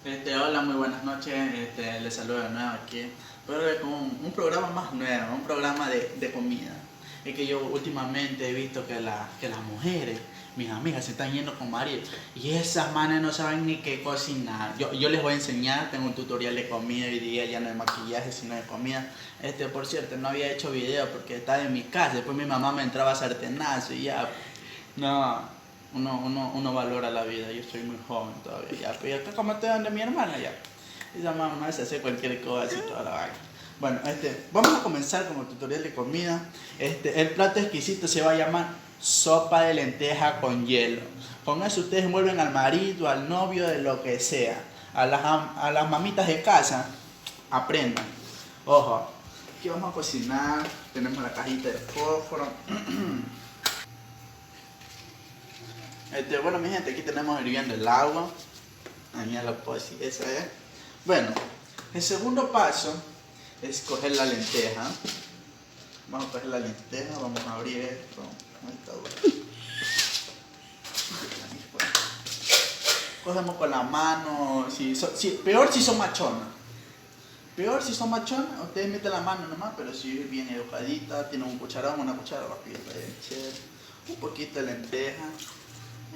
Hola, muy buenas noches. Les saludo de nuevo aquí, pero con un programa más nuevo, un programa de comida. Es que yo últimamente he visto que las mujeres, mis amigas, se están yendo con marido y esas manes no saben ni qué cocinar. Yo les voy a enseñar, tengo un tutorial de comida hoy día, ya no de maquillaje, sino de comida. Por cierto, no había hecho video porque estaba en mi casa, después mi mamá me entraba a sartenazo y ya, no, uno valora la vida. Yo soy muy joven todavía, ya, pero acá como estoy donde mi hermana, ya. Esa mamá se hace cualquier cosa y toda la vaina. Bueno, vamos a comenzar como tutorial de comida. El plato exquisito se va a llamar sopa de lenteja con hielo. Con eso ustedes envuelven al marido, al novio, de lo que sea. A las mamitas de casa, aprendan. Ojo, aquí vamos a cocinar. Tenemos la cajita de fósforo. Bueno, mi gente, aquí tenemos hirviendo el agua. Ahí ya lo puedo decir, esa es. Bueno, el segundo paso es coger la lenteja. Vamos a coger la lenteja, vamos a abrir esto. Ahí está duro. Cogemos con la mano, peor si son machonas. Peor si son machonas, ustedes meten la mano nomás, pero si viene educadita, tienen un cucharón, una cuchara rápida de echar un poquito de lenteja.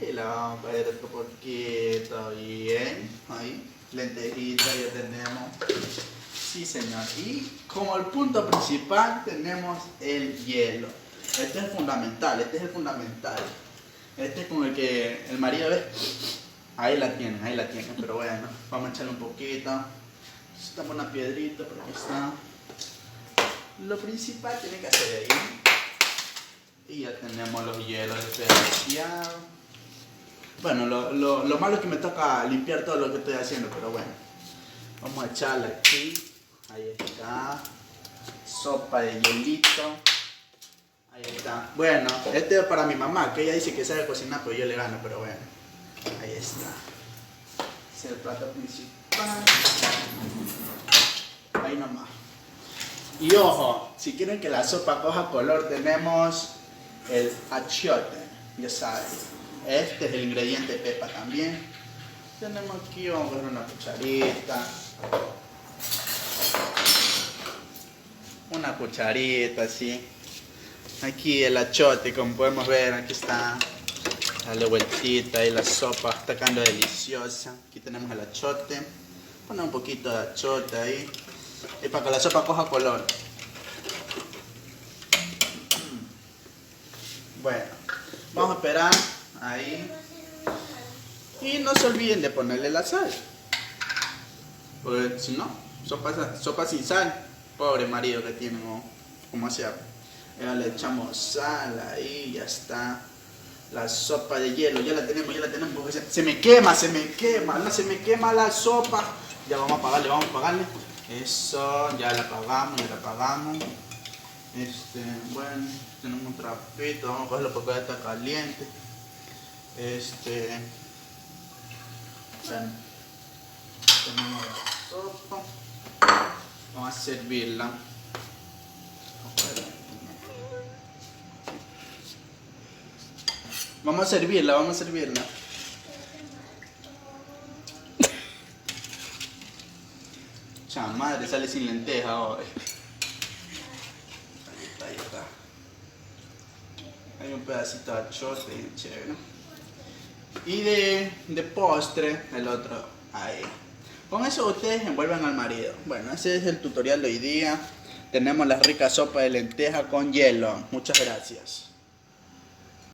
Y la vamos a poner otro poquito, bien, ahí, lentejita ya tenemos. Sí, señor. Y como el punto principal tenemos el hielo. Este es el fundamental, este es el fundamental. Este es con el que el marido ve. Ahí la tienen, pero bueno, vamos a echarle un poquito. Necesitamos una piedrita, pero aquí está. Lo principal tiene que hacer ahí. Y ya tenemos los hielos especiados. Bueno, lo malo es que me toca limpiar todo lo que estoy haciendo, pero bueno. Vamos a echarle aquí. Ahí está. Sopa de hielito. Ahí está. Bueno, este es para mi mamá, que ella dice que sabe cocinar, pero yo le gano, pero bueno. Ahí está. Ese es el plato principal. Ahí nomás. Y ojo, si quieren que la sopa coja color, tenemos el achiote, ya saben. Este es el ingrediente pepa también. Tenemos aquí, vamos a poner una cucharita. Una cucharita así. Aquí el achiote, como podemos ver, aquí está. Dale vueltita y la sopa está quedando deliciosa. Aquí tenemos el achiote. Pone un poquito de achiote ahí. Y para que la sopa coja color. Bueno, vamos a esperar. Ahí. Y no se olviden de ponerle la sal. Porque si no, sopa sin sal. Pobre marido que tienen, ¿no? ¿Cómo se llama? Ya le echamos sal ahí, ya está. La sopa de hielo, ya la tenemos, porque se me quema, no se me quema la sopa. Ya vamos a apagarle. Eso, ya la apagamos. Bueno, tenemos un trapito, vamos a cogerlo porque ya está caliente. Bueno, tenemos la sopa. Vamos a servirla. Vamos a servirla. Chamadre, sale sin lenteja ahora. Ahí está. Hay un pedacito de achiote, chévere. Y de postre, el otro ahí. Con eso ustedes envuelven al marido. Bueno, ese es el tutorial de hoy día. Tenemos la rica sopa de lenteja con hielo. Muchas gracias.